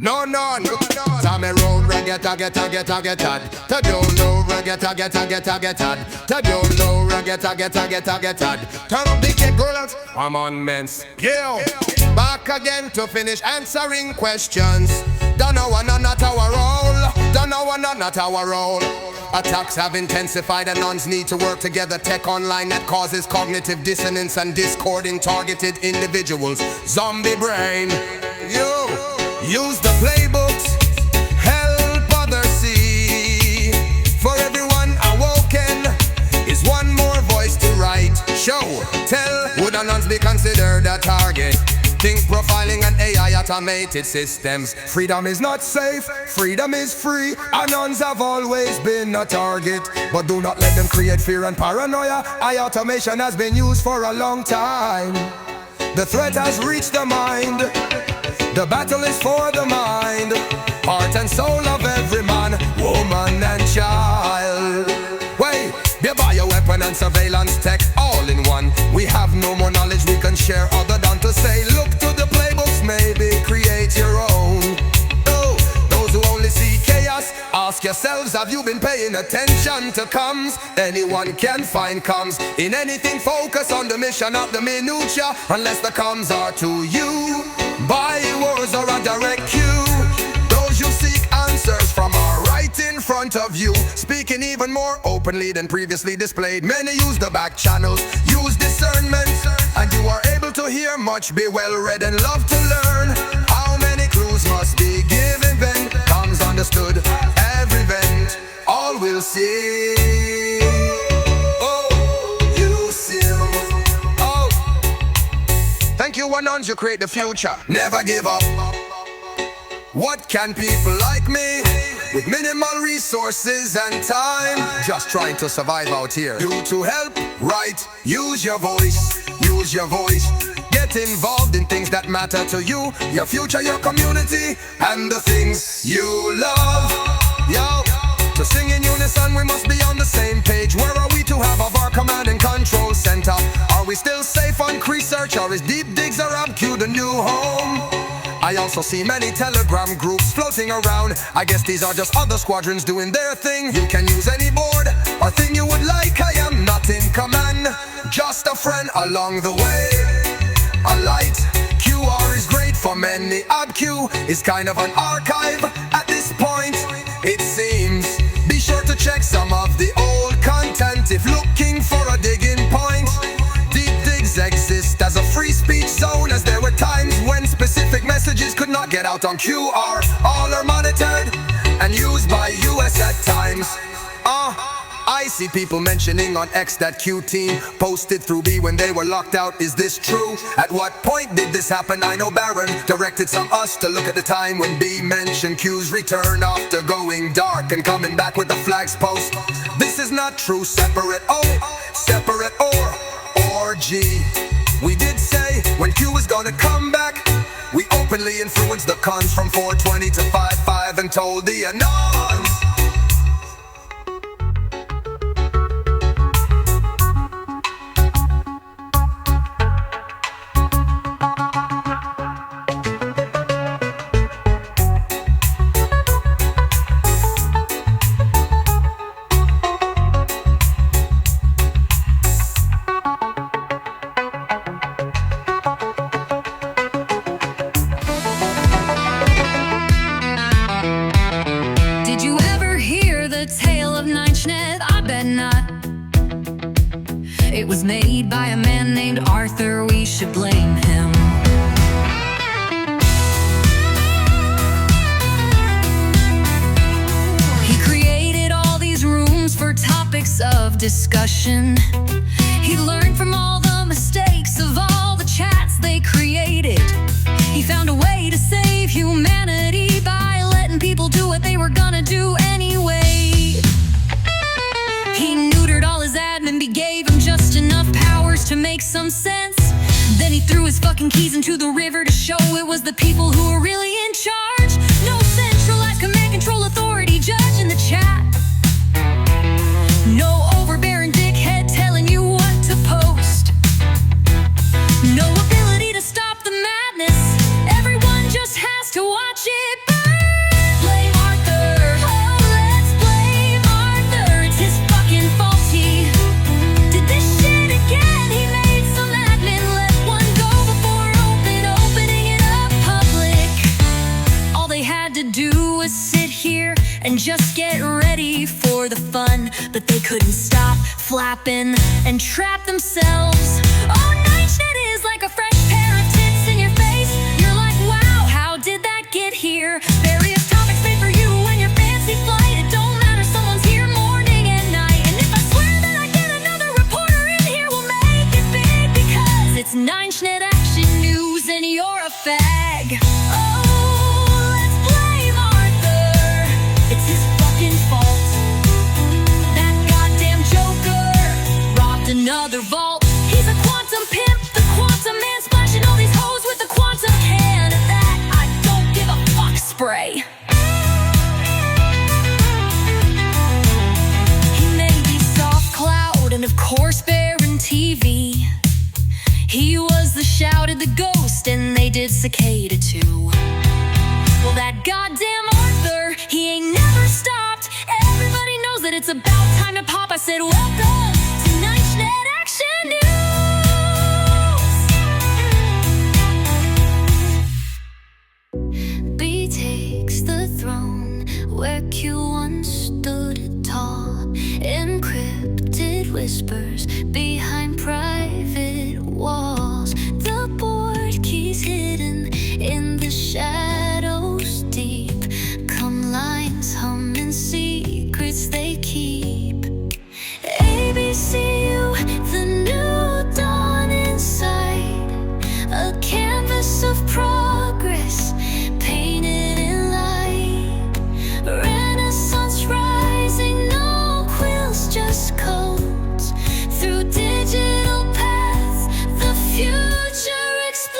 No, no, no, no. Tommy road, reggae, get to don't know, reggae, get to don't know, reggae, get. Turn up the kick, girls. I'm on men's. Yeah. Back again to finish answering questions. Don't know one, not our role. Don't know one, not our role. Attacks have intensified and nuns need to work together. Tech online that causes cognitive dissonance and discord in targeted individuals. Zombie brain. You use the playbooks, help others see. For everyone awoken is one more voice to write. Show, tell, would nuns be considered a target? Think profiling and AI automated systems. Freedom is not safe, freedom is free. Nuns have always been a target, but do not let them create fear and paranoia. AI automation has been used for a long time. The threat has reached the mind. The battle is for the mind, heart and soul of every man, woman and child. Wait, they buy a weapon and surveillance tech all in one. We have no more knowledge we can share other than to say, look to the playbooks, maybe create your own. Oh, those who only see chaos, ask yourselves, have you been paying attention to comms? Anyone can find comms in anything, focus on the mission, not the minutia. Unless the comms are to you, by words or a direct cue. Those you seek answers from are right in front of you, speaking even more openly than previously displayed. Many use the back channels, use discernment, and you are able to hear much, be well read and love to learn. How many clues must be given then? Comes understood, every vent, all will see. Thank you, Nuns, you create the future. Never give up. What can people like me, with minimal resources and time, just trying to survive out here, do to help? Right, use your voice, use your voice. Get involved in things that matter to you, your future, your community, and the things you love. Yo, to sing in unison we must be on the same page. Where are we to have our command and control center? Are we still safe on research, or is Deep Digs or AbQ the new home? I also see many Telegram groups floating around. I guess these are just other squadrons doing their thing. You can use any board or thing you would like. I am not in command, just a friend along the way. A light, QR is great for many. AbQ is kind of an archive at this point, it seems. Be sure to check some of the old content if looking for a digging point. Deep Digs exist as a free speech zone, as there were times when specific messages could not get out on QR. All are monitored and used by US at times. I see people mentioning on X that Q team posted through B when they were locked out. Is this true? At what point did this happen? I know Baron directed some us to look at the time when B mentioned Q's return after going dark and coming back with the flags post. This is not true. Separate O, separate or G. We did say when Q was gonna come back. We openly influenced the cons from 420 to 55 and told the anons. It was made by a man named Arthur, we should blame him. He created all these rooms for topics of discussion. He learned from all the mistakes of all the chats they created. He found a way to save humanity by letting people do what they were gonna do anyway. He neutered all his admin, gave him just enough powers to make some sense. Then he threw his fucking keys into the river to show it was the people who were really in charge. No centralized command control authority judging the chat. No overbearing dickhead telling you what to post. No ability to stop the madness. Everyone just has to watch it burn. and just get ready for the fun. But they couldn't stop flapping and trap themselves. Oh, NineShed is like a fresh pair of tits in your face. You're like, wow, how did that get here? Various topics made for you and your fancy flight. It don't matter, someone's here morning and night. And if I swear that I get another reporter in here, we'll make it big, because it's NineShed Action News and you're a fag. Oh, let's blame Arthur. It's his fucking fault. That goddamn Joker robbed another vault. He's a quantum pimp, the quantum man, splashing all these hoes with the quantum can. At that, I don't give a fuck spray. He made me Soft Cloud and of course Baron TV. He was the Shouted, the Ghost, and they did Cicada too. Well, that goddamn Arthur, he ain't never stopped. Everybody knows that it's about time to pop. I said, welcome to NineShed Action News. B takes the throne where Q once stood tall. Encrypted whispers behind private walls. The board keys hidden in the shadows deep. Come lines humming secrets they keep. ABCU, the new dawn inside. A canvas of progress painted in light. Renaissance rising, no quills, just codes. Through digital paths, the future explodes.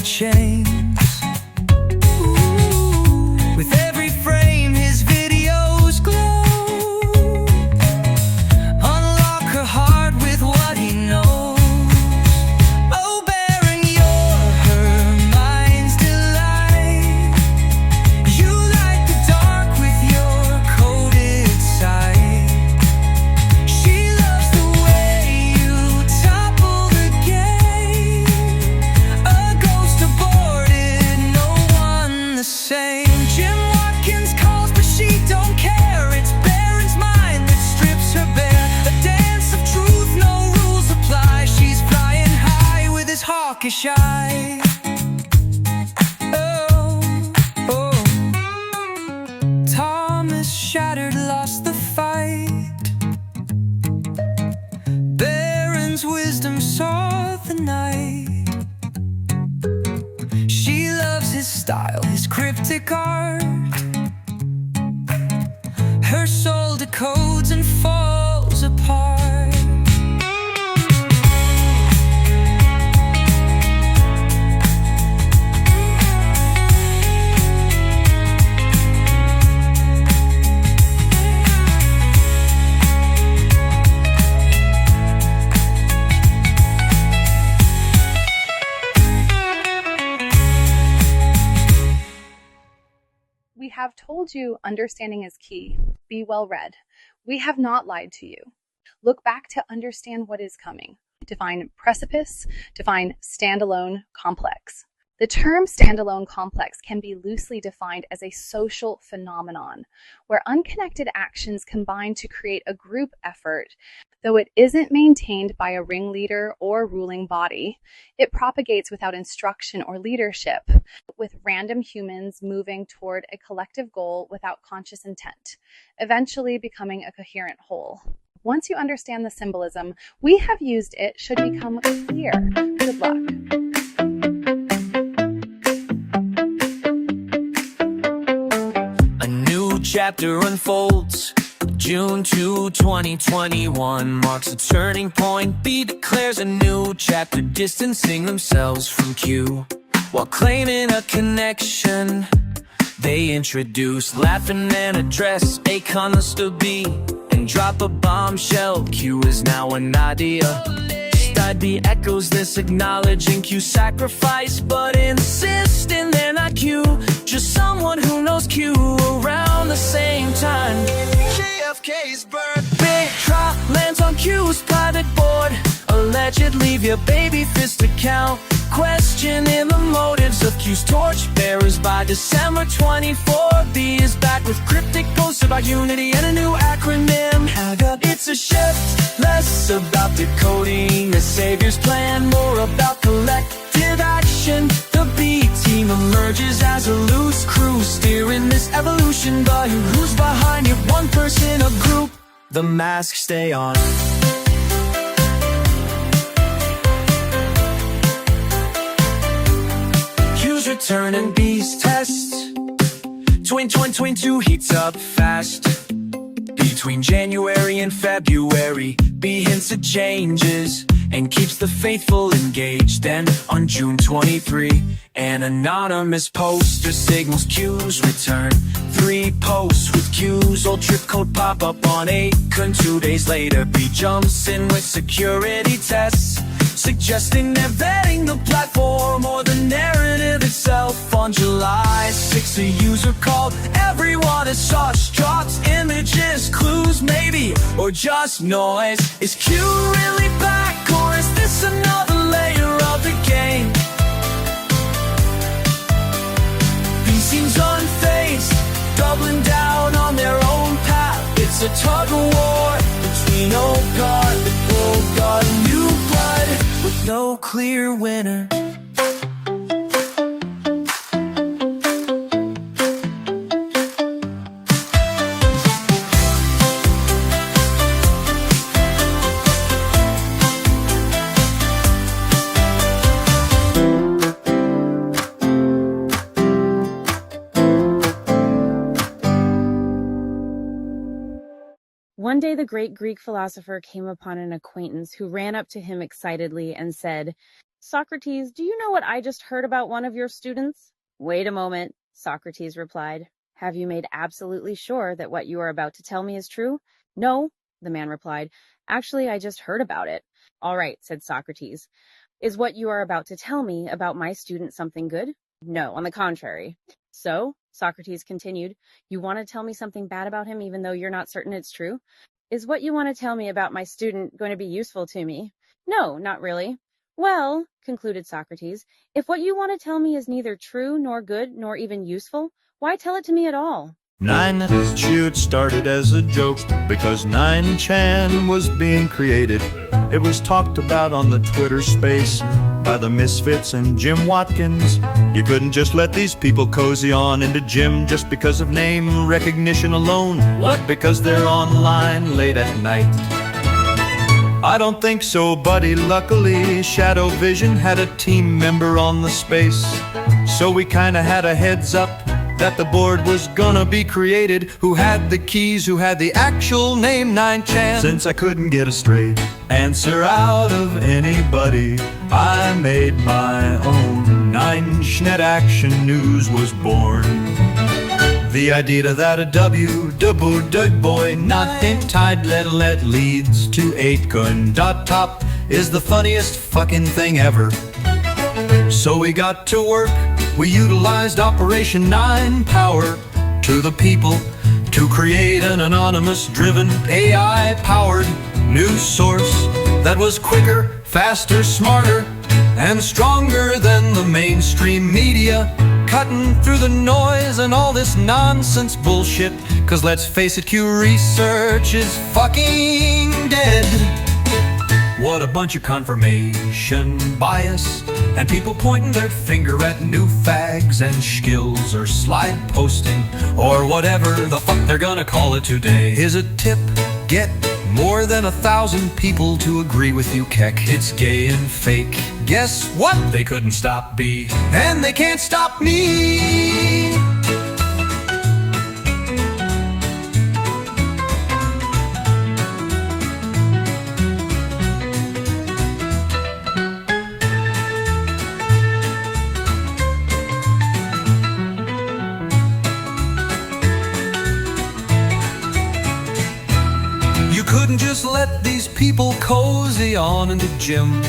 chains. With every frame his videos glow. Unlock her heart with what he knows. Oh, Baron, you're her mind's delight. You light the dark with your coded sight. She loves the way you topple the game. A ghost aborted, no one the same. Jim Watkins calls, but she don't care. It's Baron's mind that strips her bare. A dance of truth, no rules apply. She's flying high with his hawkish eye. Oh, oh. Thomas shattered, lost the fight. Baron's wisdom saw the night. She loves his style, his cryptic art. Her soul decodes and falls apart. We have told you understanding is key. Be well read. We have not lied to you. Look back to understand what is coming. Define precipice, define standalone complex. The term standalone complex can be loosely defined as a social phenomenon where unconnected actions combine to create a group effort. Though it isn't maintained by a ringleader or ruling body, it propagates without instruction or leadership, with random humans moving toward a collective goal without conscious intent, eventually becoming a coherent whole. Once you understand the symbolism we have used, it should become clear. Good luck. A new chapter unfolds. June 2, 2021 marks a turning point. B declares a new chapter, distancing themselves from Q while claiming a connection. They introduce, laughing and address Akon to B and drop a bombshell. Q is now a Nadia. Side B echoes this, acknowledging Q's sacrifice, but insisting they're not Q, just someone who knows Q around the same time. JFK's birth. Big trial lands on Q's private board, allegedly via baby fist account, questioning the motives of Q's torchbearers. By December 24, B is back with cryptic posts about unity and a new acronym, HAGA. It's a shift, less about decoding a savior's plan, more about collective action. The B team emerges as a loose crew, steering this evolution, but who's behind it? One person, a group. The masks stay on. Q's return and B's test. 2022 heats up fast. Between January and February, B hints at changes and keeps the faithful engaged. Then on June 23, an anonymous poster signals Q's return. 3 posts with Q's old trip code pop up on Akon. 2 days later, B jumps in with security tests, suggesting they're vetting the platform or the narrative itself. On July 6, a user called everyone as such drops images, clues maybe, or just noise. Is Q really back, or is this another layer of the game? B seems unfazed, doubling down on their own path. It's a tug of war between old guard and old guard, new blood with no clear winner. One day the great Greek philosopher came upon an acquaintance who ran up to him excitedly and said, Socrates, do you know what I just heard about one of your students? Wait a moment, Socrates replied. Have you made absolutely sure that what you are about to tell me is true? No, the man replied. Actually, I just heard about it. All right, said Socrates. Is what you are about to tell me about my student something good? No, on the contrary. So, Socrates continued, you want to tell me something bad about him even though you're not certain it's true? Is what you want to tell me about my student going to be useful to me? No, not really. Well, concluded Socrates, if what you want to tell me is neither true nor good nor even useful, why tell it to me at all? 9Shoot started as a joke because 9chan was being created. It was talked about on the Twitter space by the Misfits and Jim Watkins. You couldn't just let these people cozy on into Jim just because of name recognition alone. What? Because they're online late at night. I don't think so, buddy. Luckily, Shadow Vision had a team member on the space, so we kinda had a heads up that the board was gonna be created. Who had the keys, who had the actual name 9chan? Since I couldn't get a straight answer out of anybody, I made my own. 9Schnet Action News was born. The idea that a boy not tied let leads to 8kun.top is the funniest fucking thing ever. So we got to work. We utilized Operation 9 Power to the people to create an anonymous-driven, AI-powered news source that was quicker, faster, smarter, and stronger than the mainstream media, cutting through the noise and all this nonsense bullshit. Cause let's face it, Q research is fucking dead. What a bunch of confirmation bias and people pointing their finger at new fags and skills or slide posting or whatever the fuck they're gonna call it today. Here's a tip: get more than 1,000 people to agree with you, Keck. It's gay and fake. Guess what? They couldn't stop B, and they can't stop me. Couldn't just let these people cozy on into Jim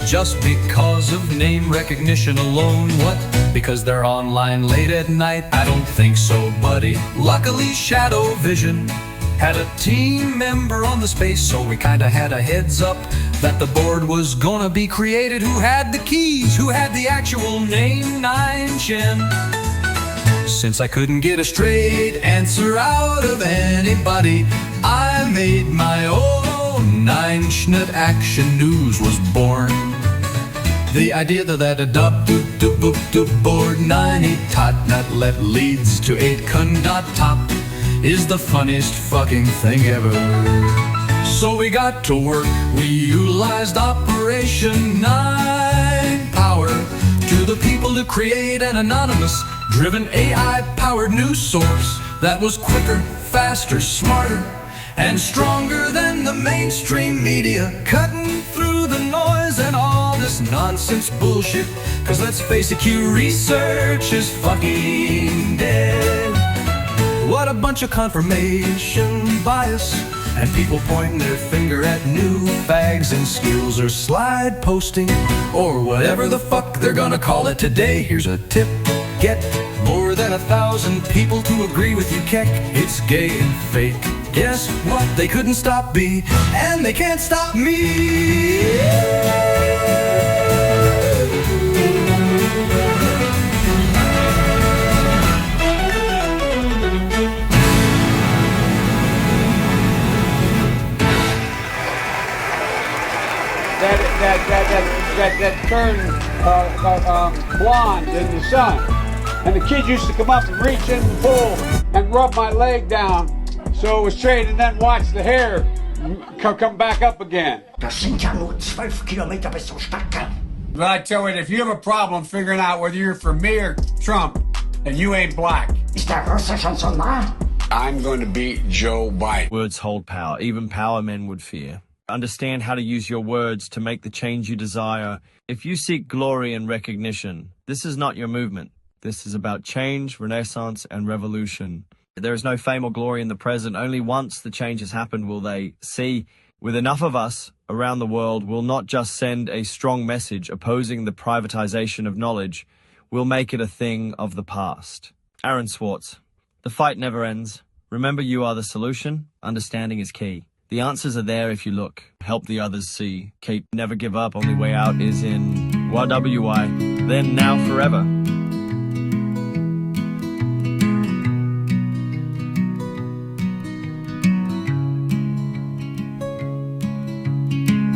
just because of name recognition alone. What? Because they're online late at night? I don't think so, buddy. Luckily, Shadow Vision had a team member on the space, so we kinda had a heads up that the board was gonna be created. Who had the keys? Who had the actual name 9chan? Since I couldn't get a straight answer out of anybody, I made my own. 9Schnet Action News was born. The idea that a board 90 tot let leads to 8kun.top is the funniest fucking thing ever. So we got to work. We utilized Operation 9 Power to the people to create an anonymous-driven AI-powered news source that was quicker, faster, smarter, and stronger than the mainstream media, cutting through the noise and all this nonsense bullshit. Cause let's face it, Q research is fucking dead. What a bunch of confirmation bias and people pointing their finger at new fags and skills or slide posting or whatever the fuck they're gonna call it today. Here's a tip: get more than 1,000 people to agree with you, Keck. It's gay and fake. Guess what? They couldn't stop B, and they can't stop me. That turned blonde in the sun. And the kid used to come up and reach in the pool and rub my leg down so it was straight, and then watch the hair come back up again. Das sind ja nur 12 Kilometer bis zum Stadtkern. But I tell you, if you have a problem figuring out whether you're for me or Trump, and you ain't black, Ist der Russe schon so nah? I'm going to beat Joe Biden. Words hold power. Even power men would fear. Understand how to use your words to make the change you desire. If you seek glory and recognition, this is not your movement. This is about change, renaissance, and revolution. There is no fame or glory in the present. Only once the change has happened will they see. With enough of us around the world, we'll not just send a strong message opposing the privatization of knowledge, we'll make it a thing of the past. Aaron Swartz. The fight never ends. Remember, you are the solution. Understanding is key. The answers are there if you look. Help the others see. Keep never give up. Only way out is in YWI. Then, now, forever.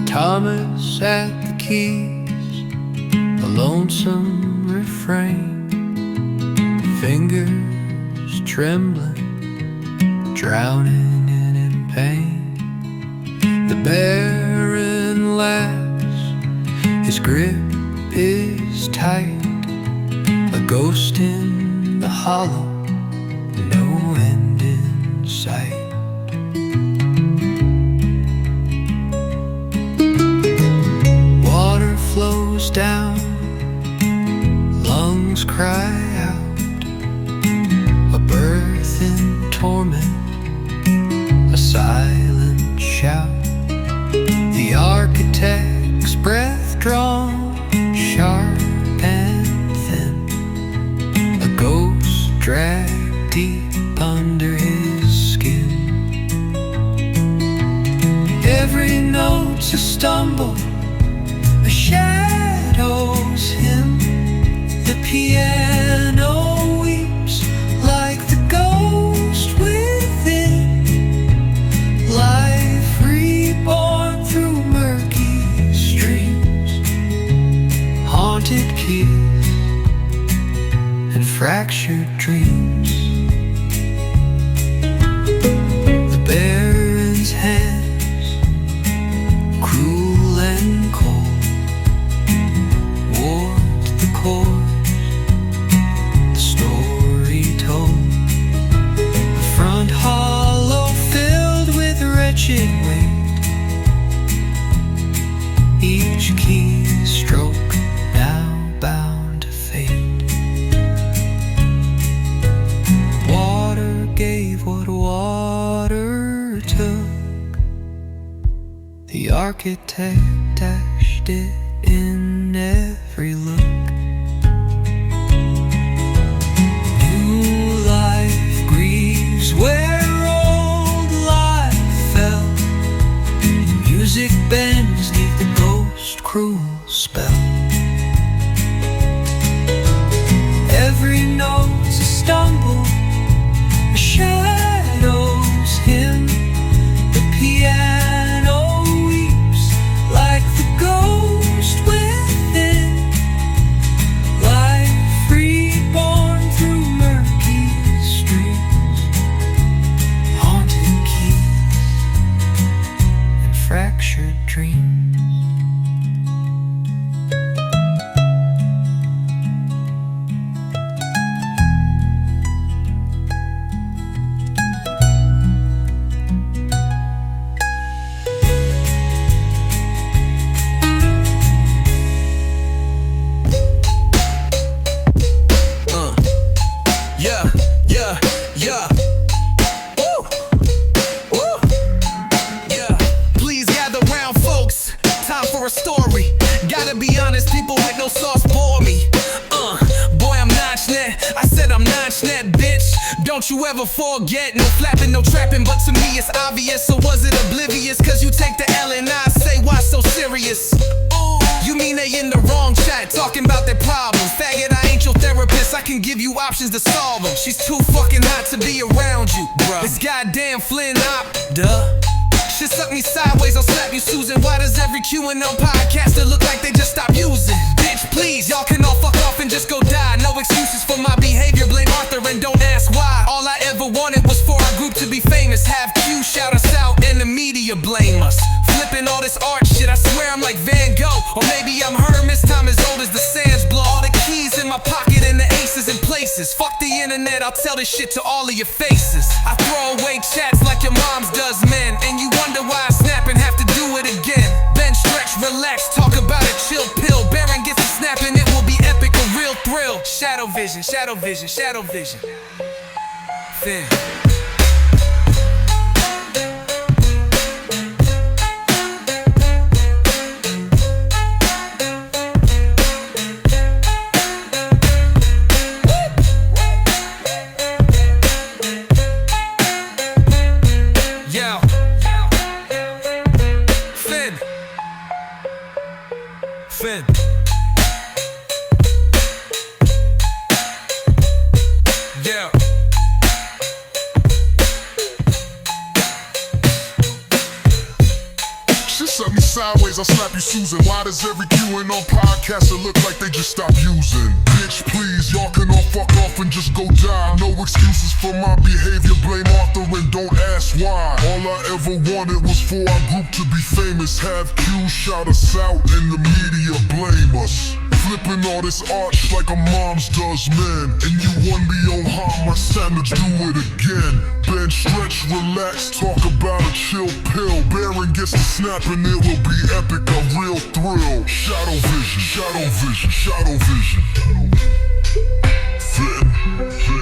Thomas at the keys, a lonesome refrain, fingers trembling, drowning in pain. The Baron laughs, his grip is tight, a ghost in the hollow, no end in sight. Flows down, lungs cry out, a birth in torment, a silent shout. The architect's breath drawn, sharp and thin, a ghost dragged deep under his skin. Every note's a stumble, shadows him. The piano weeps like the ghost within. Life reborn through murky streams, haunted keys and fractured dreams. The Baron's hands, cruel and cold, warped the chords, the story told. The front hollow filled with wretched weight, each key stroke now bound to fade. Water gave what water took, the architect dashed it in every look. New life grieves where old life fell. Music bends neath the ghost cruel spell. Every note's a stumble, a shadow's hymn. The piano weeps like the ghost within. Life reborn through murky streams, haunted keys and fractured dreams. For a story, gotta be honest, people with no sauce bore me. Boy, I'm notch-net, I said I'm notch-net, bitch. Don't you ever forget, no flapping, no trapping, but to me it's obvious. So was it oblivious, cause you take the L and I say why so serious? You mean they in the wrong chat, talking about their problems. Faggot, I ain't your therapist, I can give you options to solve them. She's too fucking hot to be around you, bruh. This goddamn Flynn op, duh. Shit suck me sideways, I'll slap you, Susan. Why does every QAnon podcaster look like they just stopped using? Bitch, please, y'all can all fuck off and just go die. No excuses for my behavior, blame Arthur and don't ask why. All I ever wanted was for our group to be famous. Have Q shout us out and the media blame us. Flipping all this art shit, I swear I'm like Van Gogh. Or maybe I'm Hermes, time as old as the sands blow. All the keys in my pocket and the aces in places. Fuck the internet, I'll tell this shit to all of your faces. I throw away chats like your mom's does, man. And you wonder why I snap and have to do it relax, talk about a chill pill. Baron gets a snap and it will be epic, a real thrill. Shadow vision, shadow vision, shadow vision. Finn. Finn. Yeah. She set me sideways, I slap you Susan. Why does every Q&A podcaster look like they just stopped using? Bitch, please, y'all can all fuck off and just go die. No excuses for my behavior, blame Arthur and don't ask why. All I ever wanted was for our group to be famous. Have Q shout us out and the media blame us. Flipping all this arch like a mom's does, man. And you won me on harm, my standards do it again. Bend, stretch, relax, talk about a chill pill. Baron gets the snap and it will be epic, a real thrill. Shadow vision, shadow vision, shadow vision. Finn.